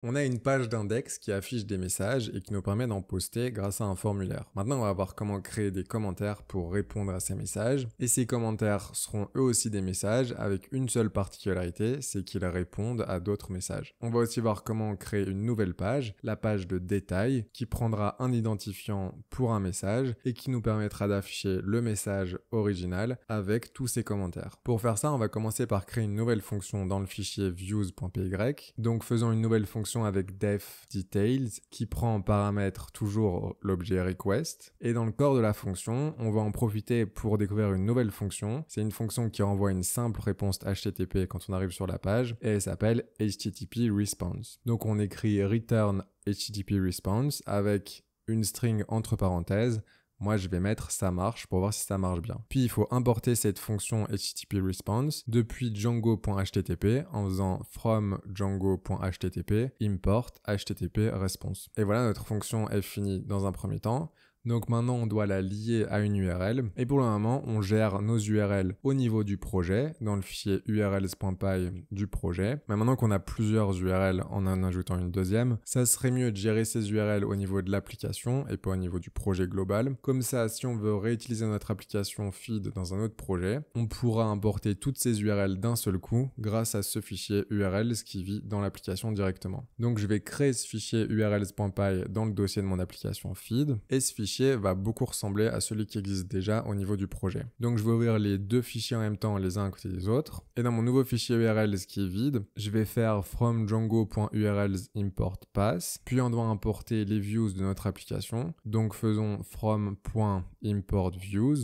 On a une page d'index qui affiche des messages et qui nous permet d'en poster grâce à un formulaire. Maintenant, on va voir comment créer des commentaires pour répondre à ces messages. Et ces commentaires seront eux aussi des messages avec une seule particularité, c'est qu'ils répondent à d'autres messages. On va aussi voir comment créer une nouvelle page, la page de détail, qui prendra un identifiant pour un message et qui nous permettra d'afficher le message original avec tous ces commentaires. Pour faire ça, on va commencer par créer une nouvelle fonction dans le fichier views.py. Donc faisons une nouvelle fonction avec def details qui prend en paramètre toujours l'objet request. Et dans le corps de la fonction, on va en profiter pour découvrir une nouvelle fonction. C'est une fonction qui renvoie une simple réponse HTTP quand on arrive sur la page et elle s'appelle HTTP response. Donc on écrit return HTTP response avec une string entre parenthèses. Moi, je vais mettre ça marche pour voir si ça marche bien. Puis, il faut importer cette fonction HTTP response depuis django.http en faisant from django.http import HTTP response. Et voilà, notre fonction est finie dans un premier temps. Donc maintenant, on doit la lier à une URL. Et pour le moment, on gère nos URL au niveau du projet, dans le fichier urls.py du projet. Mais maintenant qu'on a plusieurs URL en ajoutant une deuxième, ça serait mieux de gérer ces URL au niveau de l'application et pas au niveau du projet global. Comme ça, si on veut réutiliser notre application feed dans un autre projet, on pourra importer toutes ces URL d'un seul coup grâce à ce fichier urls qui vit dans l'application directement. Donc je vais créer ce fichier urls.py dans le dossier de mon application feed et ce fichier va beaucoup ressembler à celui qui existe déjà au niveau du projet. Donc je vais ouvrir les deux fichiers en même temps les uns à côté des autres. Et dans mon nouveau fichier URLs qui est vide, je vais faire from django.urls import pass. Puis on doit importer les views de notre application. Donc faisons from.import views.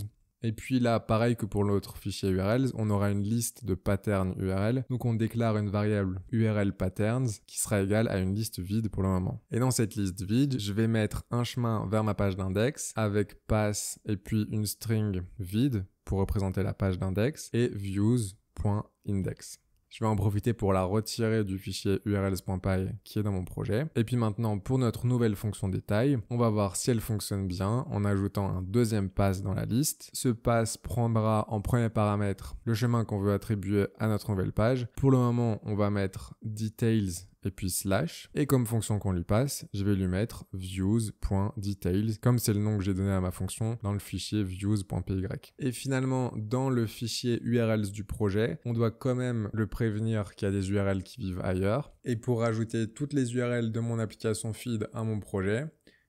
Et puis là, pareil que pour l'autre fichier URLs, on aura une liste de patterns URL. Donc on déclare une variable URL patterns qui sera égale à une liste vide pour le moment. Et dans cette liste vide, je vais mettre un chemin vers ma page d'index avec pass et puis une string vide pour représenter la page d'index et views.index. Je vais en profiter pour la retirer du fichier urls.py qui est dans mon projet. Et puis maintenant, pour notre nouvelle fonction détail, on va voir si elle fonctionne bien en ajoutant un deuxième pass dans la liste. Ce pass prendra en premier paramètre le chemin qu'on veut attribuer à notre nouvelle page. Pour le moment, on va mettre details et puis slash. Et comme fonction qu'on lui passe, je vais lui mettre views.details, comme c'est le nom que j'ai donné à ma fonction dans le fichier views.py. Et finalement, dans le fichier URLs du projet, on doit quand même le prévenir qu'il y a des URL qui vivent ailleurs. Et pour rajouter toutes les URL de mon application feed à mon projet,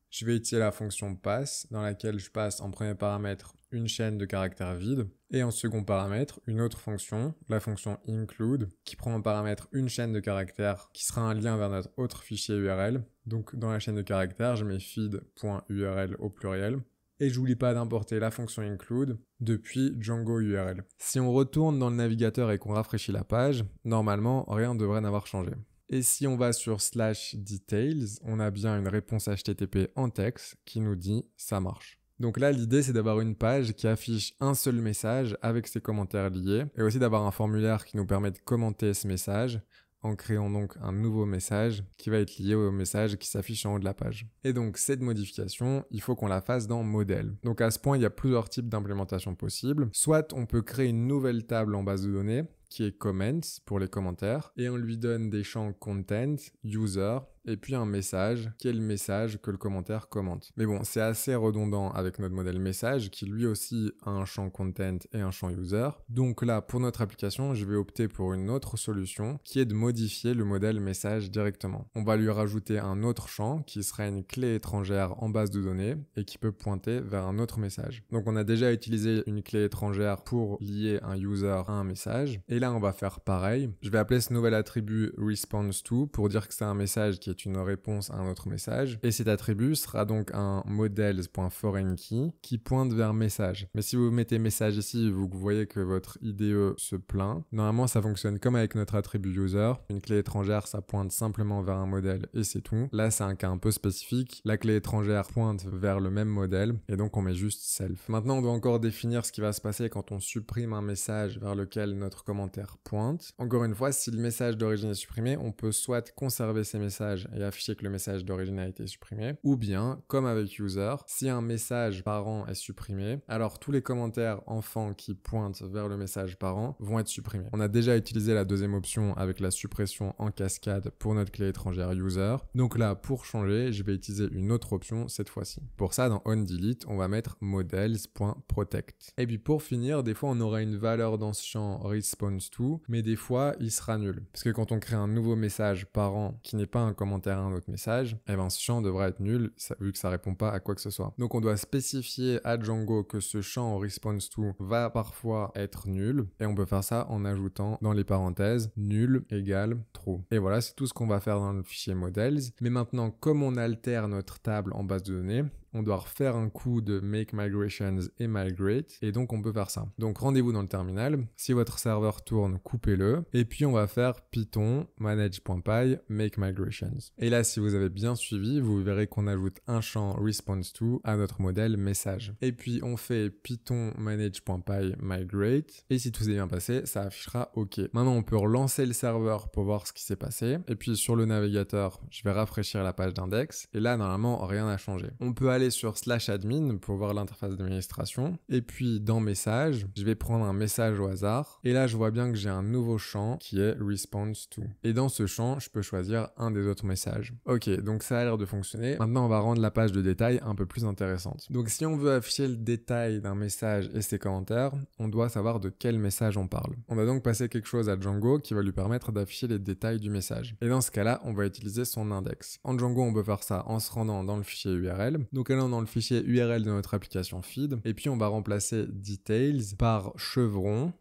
je vais utiliser la fonction pass, dans laquelle je passe en premier paramètre une chaîne de caractères vides, et en second paramètre, une autre fonction, la fonction include, qui prend en paramètre une chaîne de caractères qui sera un lien vers notre autre fichier URL. Donc dans la chaîne de caractères, je mets feed.url au pluriel, et j'oublie pas d'importer la fonction include depuis Django URL. Si on retourne dans le navigateur et qu'on rafraîchit la page, normalement, rien ne devrait n'avoir changé. Et si on va sur /details, on a bien une réponse HTTP en texte qui nous dit « ça marche ». Donc là, l'idée, c'est d'avoir une page qui affiche un seul message avec ses commentaires liés, et aussi d'avoir un formulaire qui nous permet de commenter ce message en créant donc un nouveau message qui va être lié au message qui s'affiche en haut de la page. Et donc cette modification, il faut qu'on la fasse dans modèle. Donc à ce point, il y a plusieurs types d'implémentation possibles. Soit on peut créer une nouvelle table en base de données qui est comments pour les commentaires et on lui donne des champs content, user et puis un message qui est le message que le commentaire commente. Mais bon, c'est assez redondant avec notre modèle message qui lui aussi a un champ content et un champ user. Donc là, pour notre application, je vais opter pour une autre solution qui est de modifier le modèle message directement. On va lui rajouter un autre champ qui sera une clé étrangère en base de données et qui peut pointer vers un autre message. Donc on a déjà utilisé une clé étrangère pour lier un user à un message. Et là, on va faire pareil. Je vais appeler ce nouvel attribut response_to pour dire que c'est un message qui est une réponse à un autre message. Et cet attribut sera donc un models.foreignKey qui pointe vers message. Mais si vous mettez message ici, vous voyez que votre IDE se plaint. Normalement, ça fonctionne comme avec notre attribut user. Une clé étrangère, ça pointe simplement vers un modèle et c'est tout. Là, c'est un cas un peu spécifique. La clé étrangère pointe vers le même modèle et donc on met juste self. Maintenant, on doit encore définir ce qui va se passer quand on supprime un message vers lequel notre commentaire commentaire pointe. Encore une fois, si le message d'origine est supprimé, on peut soit conserver ces messages et afficher que le message d'origine a été supprimé, ou bien, comme avec user, si un message parent est supprimé, alors tous les commentaires enfants qui pointent vers le message parent vont être supprimés. On a déjà utilisé la deuxième option avec la suppression en cascade pour notre clé étrangère user. Donc là, pour changer, je vais utiliser une autre option cette fois-ci. Pour ça, dans onDelete, on va mettre models.protect. Et puis pour finir, des fois on aura une valeur dans ce champ response_to, mais des fois il sera nul. Parce que quand on crée un nouveau message parent qui n'est pas un commentaire à un autre message, eh ben ce champ devra être nul vu que ça répond pas à quoi que ce soit. Donc on doit spécifier à Django que ce champ response_to va parfois être nul, et on peut faire ça en ajoutant dans les parenthèses nul égale true. Et voilà, c'est tout ce qu'on va faire dans le fichier models. Mais maintenant, comme on altère notre table en base de données, on doit refaire un coup de make migrations et migrate, et donc on peut faire ça. Donc rendez-vous dans le terminal, si votre serveur tourne, coupez-le, et puis on va faire python manage.py make migrations. Et là, si vous avez bien suivi, vous verrez qu'on ajoute un champ response_to à notre modèle message. Et puis on fait python manage.py migrate, et si tout s'est bien passé, ça affichera OK. Maintenant, on peut relancer le serveur pour voir ce qui s'est passé, et puis sur le navigateur, je vais rafraîchir la page d'index, et là, normalement, rien n'a changé. On peut aller sur /admin pour voir l'interface d'administration, et puis dans message, je vais prendre un message au hasard, et là je vois bien que j'ai un nouveau champ qui est response_to. Et dans ce champ, je peux choisir un des autres messages. Ok, donc ça a l'air de fonctionner. Maintenant, on va rendre la page de détail un peu plus intéressante. Donc si on veut afficher le détail d'un message et ses commentaires, on doit savoir de quel message on parle. On va donc passer quelque chose à Django qui va lui permettre d'afficher les détails du message. Et dans ce cas-là, on va utiliser son index. En Django, on peut faire ça en se rendant dans le fichier URL. Donc allant dans le fichier URL de notre application feed, et puis on va remplacer details par chevron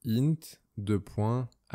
int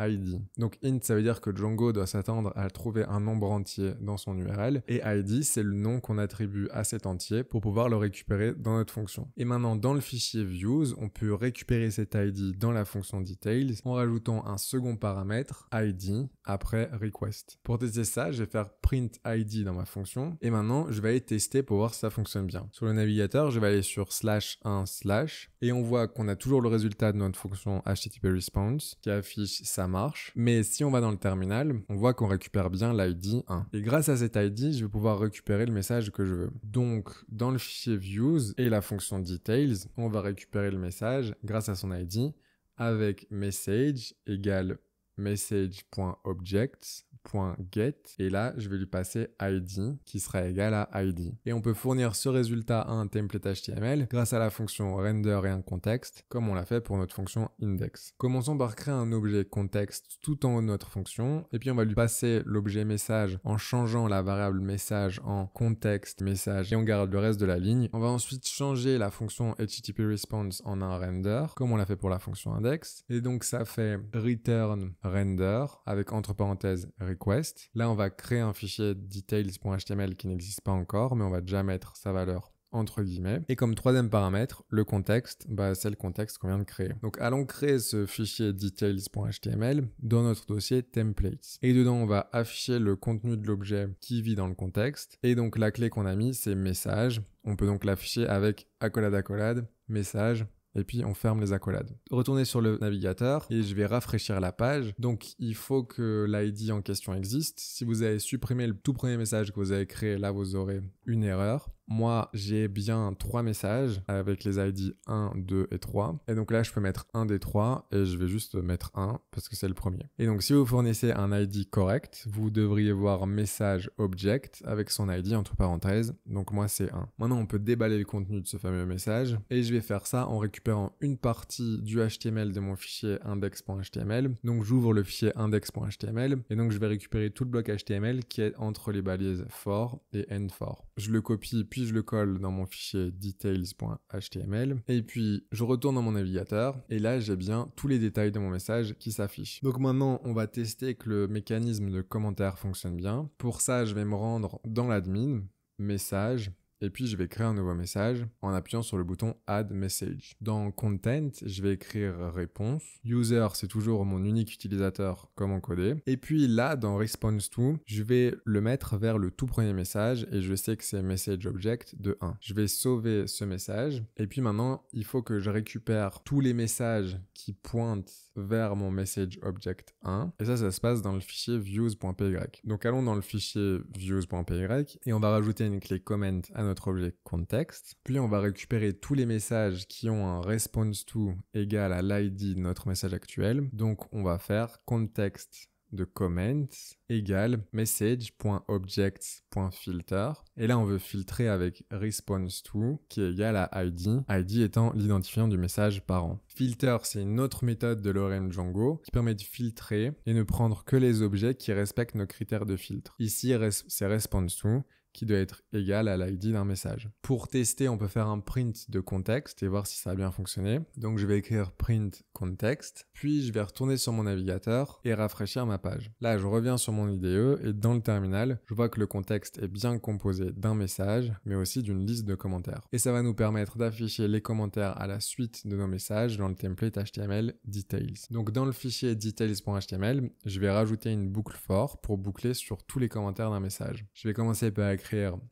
.id. Donc int, ça veut dire que Django doit s'attendre à trouver un nombre entier dans son URL, et id, c'est le nom qu'on attribue à cet entier pour pouvoir le récupérer dans notre fonction. Et maintenant, dans le fichier views, on peut récupérer cet id dans la fonction details en rajoutant un second paramètre id après request. Pour tester ça, je vais faire print id dans ma fonction, et maintenant, je vais aller tester pour voir si ça fonctionne bien. Sur le navigateur, je vais aller sur /1/, et on voit qu'on a toujours le résultat de notre fonction HTTP response qui affiche ça marche, mais si on va dans le terminal, on voit qu'on récupère bien l'ID 1. Et grâce à cet ID, je vais pouvoir récupérer le message que je veux. Donc, dans le fichier views et la fonction details, on va récupérer le message grâce à son ID avec message égale message.objects.get, et là je vais lui passer id qui sera égal à id. Et on peut fournir ce résultat à un template HTML grâce à la fonction render et un contexte, comme on l'a fait pour notre fonction index. Commençons par créer un objet contexte tout en haut de notre fonction, et puis on va lui passer l'objet message en changeant la variable message en contexte message, et on garde le reste de la ligne. On va ensuite changer la fonction HTTP response en un render, comme on l'a fait pour la fonction index, et donc ça fait return render avec entre parenthèses request. Là, on va créer un fichier details.html qui n'existe pas encore, mais on va déjà mettre sa valeur entre guillemets. Et comme troisième paramètre, le contexte, c'est le contexte qu'on vient de créer. Donc allons créer ce fichier details.html dans notre dossier templates. Et dedans, on va afficher le contenu de l'objet qui vit dans le contexte. Et donc la clé qu'on a mis, c'est message. On peut donc l'afficher avec accolade, message, et puis on ferme les accolades. Retournez sur le navigateur et je vais rafraîchir la page. Donc il faut que l'ID en question existe. Si vous avez supprimé le tout premier message que vous avez créé, là vous aurez une erreur. Moi, j'ai bien 3 messages avec les ID 1, 2 et 3. Et donc là, je peux mettre un des 3 et je vais juste mettre 1 parce que c'est le premier. Et donc, si vous fournissez un ID correct, vous devriez voir message object avec son ID entre parenthèses. Donc moi, c'est 1. Maintenant, on peut déballer le contenu de ce fameux message et je vais faire ça en récupérant une partie du HTML de mon fichier index.html. Donc, j'ouvre le fichier index.html et donc je vais récupérer tout le bloc HTML qui est entre les balises for et end for. Je le copie puis je le colle dans mon fichier details.html et puis je retourne dans mon navigateur et là j'ai bien tous les détails de mon message qui s'affichent. Donc maintenant on va tester que le mécanisme de commentaire fonctionne bien. Pour ça je vais me rendre dans l'admin, message, et puis je vais créer un nouveau message en appuyant sur le bouton Add Message. Dans Content, je vais écrire réponse. User, c'est toujours mon unique utilisateur comme encodé. Et puis là, dans Response_to, je vais le mettre vers le tout premier message et je sais que c'est Message Object de 1. Je vais sauver ce message et puis maintenant, il faut que je récupère tous les messages qui pointent vers mon message object 1. Et ça se passe dans le fichier views.py. Donc allons dans le fichier views.py et on va rajouter une clé comment à notre objet context. Puis on va récupérer tous les messages qui ont un response to égal à l'id de notre message actuel. Donc on va faire context de comment égale message.objects.filter. Et là, on veut filtrer avec response to qui est égal à id, id étant l'identifiant du message parent. Filter, c'est une autre méthode de l'ORM Django qui permet de filtrer et ne prendre que les objets qui respectent nos critères de filtre. Ici, c'est response to qui doit être égal à l'id d'un message. Pour tester, on peut faire un print de contexte et voir si ça a bien fonctionné. Donc je vais écrire print context, puis je vais retourner sur mon navigateur et rafraîchir ma page. Là, je reviens sur mon IDE et dans le terminal, je vois que le contexte est bien composé d'un message, mais aussi d'une liste de commentaires. Et ça va nous permettre d'afficher les commentaires à la suite de nos messages dans le template HTML details. Donc dans le fichier details.html, je vais rajouter une boucle for pour boucler sur tous les commentaires d'un message. Je vais commencer par écrire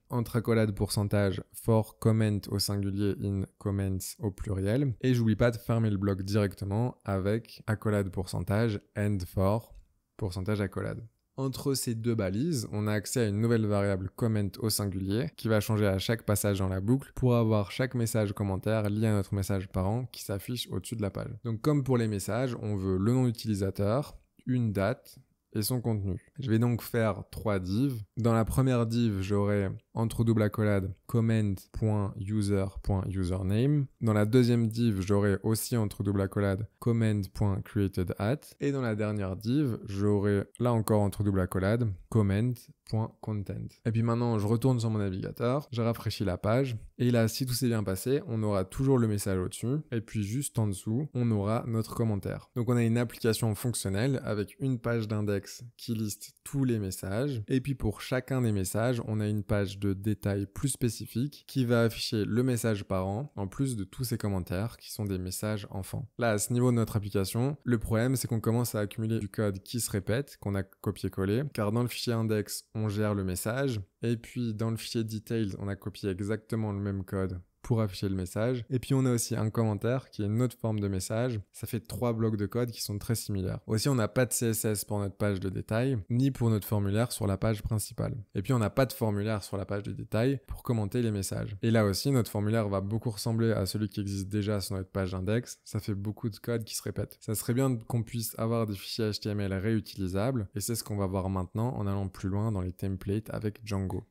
entre accolades pourcentage for comment au singulier in comments au pluriel et j'oublie pas de fermer le bloc directement avec accolade pourcentage end for pourcentage accolade. Entre ces deux balises, on a accès à une nouvelle variable comment au singulier qui va changer à chaque passage dans la boucle pour avoir chaque message commentaire lié à notre message parent qui s'affiche au-dessus de la page. Donc comme pour les messages, on veut le nom d'utilisateur, une date et son contenu. Je vais donc faire 3 divs. Dans la première div, j'aurai entre double accolade comment.user.username. Dans la deuxième div, j'aurai aussi entre double accolade comment.createdAt. Et dans la dernière div, j'aurai là encore entre double accolade comment.content. Et puis maintenant, je retourne sur mon navigateur, je rafraîchis la page. Et là, si tout s'est bien passé, on aura toujours le message au-dessus. Et puis juste en dessous, on aura notre commentaire. Donc on a une application fonctionnelle avec une page d'index qui liste tous les messages. Et puis pour chacun des messages, on a une page de détails plus spécifique qui va afficher le message parent en plus de tous ces commentaires qui sont des messages enfants. Là, à ce niveau de notre application, le problème c'est qu'on commence à accumuler du code qui se répète, qu'on a copié-collé, car dans le fichier index, on gère le message, et puis dans le fichier details, on a copié exactement le même code pour afficher le message. Et puis on a aussi un commentaire qui est une autre forme de message. Ça fait 3 blocs de code qui sont très similaires. Aussi, on n'a pas de CSS pour notre page de détail, ni pour notre formulaire sur la page principale. Et puis on n'a pas de formulaire sur la page de détail pour commenter les messages. Et là aussi, notre formulaire va beaucoup ressembler à celui qui existe déjà sur notre page d'index. Ça fait beaucoup de code qui se répète. Ça serait bien qu'on puisse avoir des fichiers HTML réutilisables, et c'est ce qu'on va voir maintenant en allant plus loin dans les templates avec Django.